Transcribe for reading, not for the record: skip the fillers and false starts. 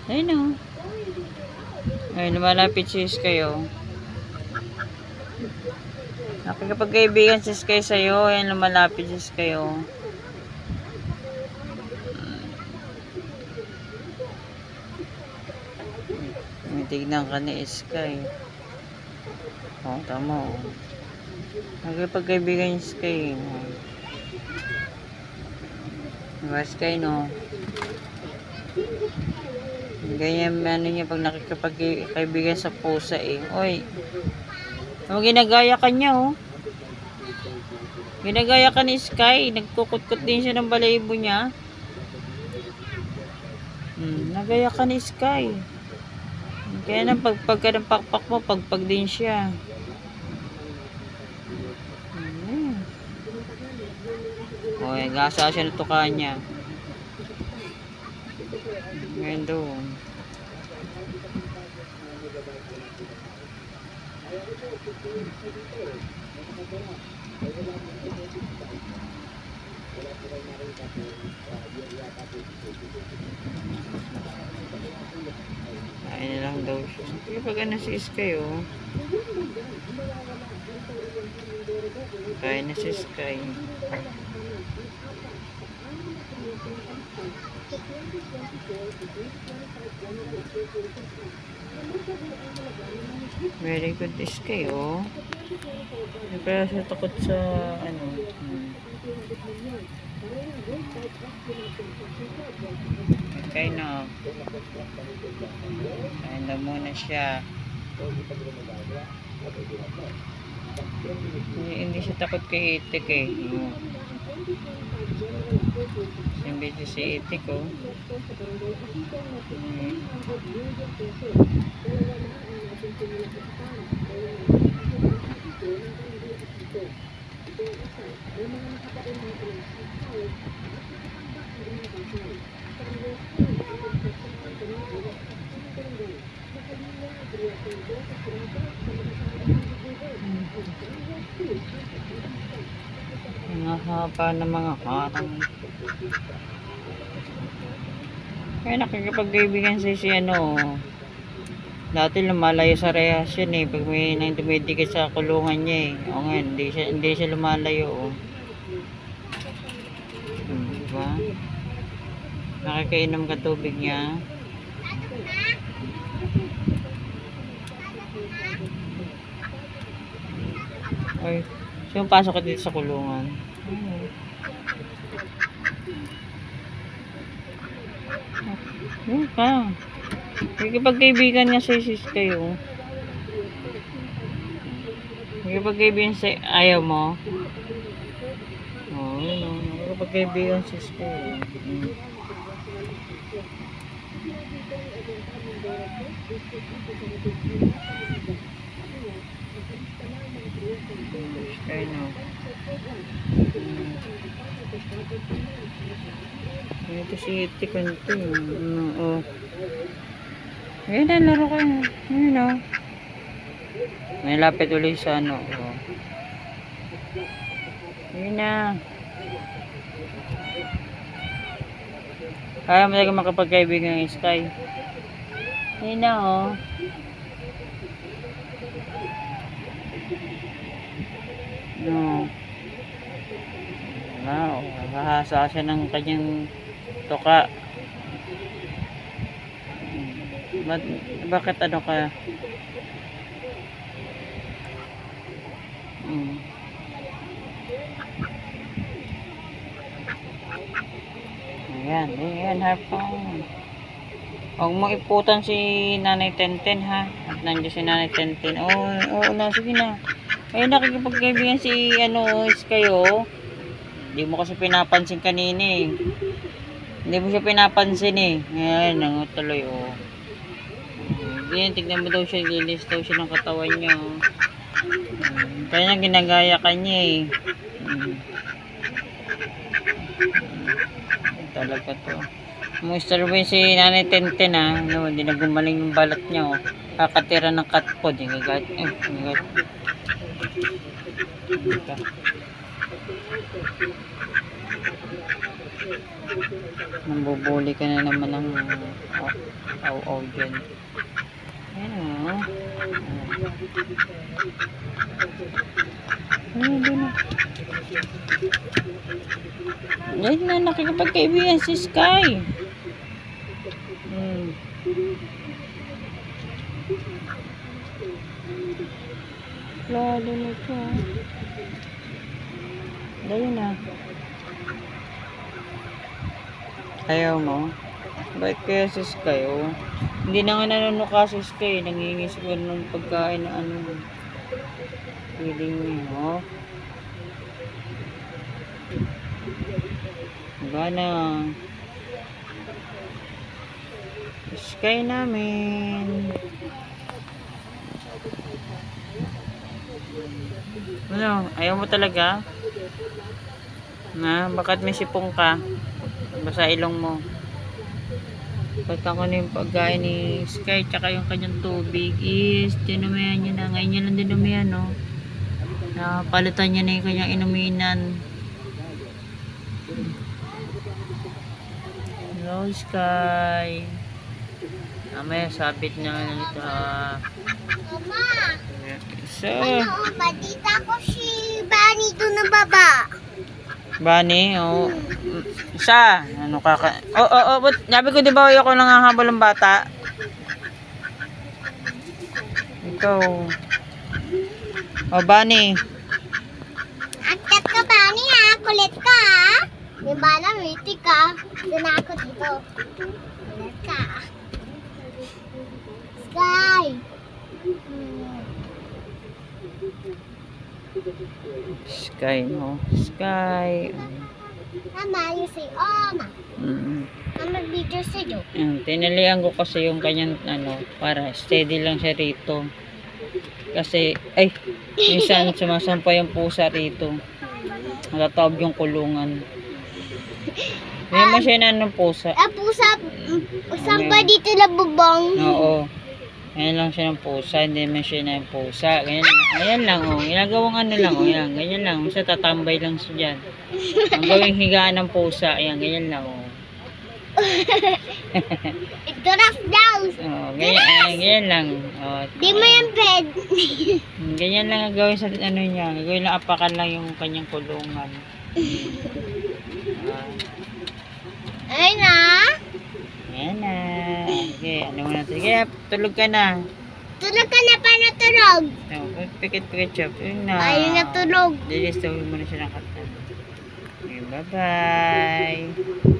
Ayun o. Ayun, lumalapit si Sky o. Nakikipagkaibigan si Sky sa'yo. Ayun, lumalapit si Sky o. Tignan ka ni Sky. O, tama o. Nakikipagkaibigan si Sky o. Diba Sky no? Ganyan ano niya pag nakikipagkaibigan sa pusa eh. Oy. Ginagaya ka niya oh. Ginagaya ka ni Sky. Nagkukut-kut din siya ng balahibo niya. Nagaya ka ni Sky. Kaya nang pagka ng pakpak mo, pagpag din siya. Oy, gasa siya ng tuka niya. Ngayon doon. Kain na lang daw siya. Kaya pag ano si Sky oh. Kain na si Sky. Very good Sky oh. Hindi kaya siya takot sa ano. Okay na. Kain na muna siya. Hindi siya takot kay Itik eh. Simbiti si Itik oh. Mahaba na mga karang. Kaya nakikipagkaibigan si ano. Dati lumalayo sa rehas yun eh. Pag may dumidikit sa kulungan niya eh. O nga, hindi siya lumalayo oh. Diba? Nakikainom ka tubig niya. Ay, siya pasok ka dito sa kulungan. Yun ka. Nakikipagkaibigan nga sa sis kayo. Nakikipagkaibigan sa ayaw mo. Oh, yun o. Nakikipagkaibigan sa sis kayo. Sky no. Ito si Itik ito. Oh. Ayan na, laro kayo. Ayan o. May lapit ulit sa ano. Oh. Ayan na. Kaya mo talaga makapagkaibigan ng Sky. Ayan na o. No. Wow. Nakahasa siya ng kanyang tuka. Bakit ano ka? Ayan, harpong. Huwag mo iputan si Nanay Tenten ha. At nandiyan si Nanay Tenten. Oo na, sige na. Ayun, nakikipagkaibigan si ano, Sky oh. Hindi mo kasi pinapansin kanina eh. Hindi mo siya pinapansin eh. Ayan, tuloy oh. Yan, tignan mo daw siya, lilis daw siya ng katawan niya oh. Kaya ginagaya ka niya eh. Talaga to. Mo-istorbo si Nanay Tenten ha. No, hindi na gumaling yung balat niya oh. Kakatira ng cat food. Gagat. Nambubuli ka na naman ng aw-aw dyan. Ayan o. Ayan na. Ayan na, nakikipagkaibigan si Sky. Lalo na ito. Dali na. Ayaw mo? Bakit kaya si Sky? Oh? Hindi na nga nanunuka si Sky. Nangingi siguro ng pagkain na ano. Feeling niya. Oh. Diba na? Sky namin. Ano? Ayaw mo talaga? Na? Bakit may sipong ka? Basa ilong mo. Pagka ko na yung pagkain ni Sky tsaka yung kanyang tubig is dinumihan niya na. Ngayon niya lang dinumihan, no? Napalitan niya na yung kanyang inuminan. Hello, Sky. Mamaya sabit na ito. Mama! So, Ano, badita ko si Bunny doon na baba. Bunny, oh. Isa, ano kaka... but sabi ko, di ba ako nangahabol ng bata? Ikaw. Oh, Bunny. Angkat ka, Bunny, ha? Kulit ka, ha? Di ba na, witi ka? Doon ako dito. Kulit ka. Sky! Sky, no? Sky. Mama, you say, oh, ma. Mama, video sa'yo. Tinalian ko kasi yung kanyang, ano, para steady lang siya rito. Kasi, ay, minsan sumasampa yung pusa rito. Natatawag yung kulungan. Hindi naman siya na ng pusa. Pusa, saan ba dito na bubong? Oo. Ayan lang siya ng pusa. Hindi naman siya na ng pusa. Ayan lang, oh. Ginagawang ano lang, oh. Ayan, ganyan lang. Masa tatambay lang siya dyan. Ang gawing higaan ng pusa. Ayan, ganyan lang, oh. Ito na daw. Oh, ganyan lang. Oh, Di mo yung bed. ganyan lang ang gawin sa ano niya. Gawin lang, apakan lang yung kanyang kulungan. Ay na. Ayan na. Okay, ano mo natin? Kaya, tulog ka na. Tulog ka na pa natulog. Pikit-pikit siya. Yun na. Ay, natulog. Dilis, tawin mo na siya ng kata. Okay, bye-bye.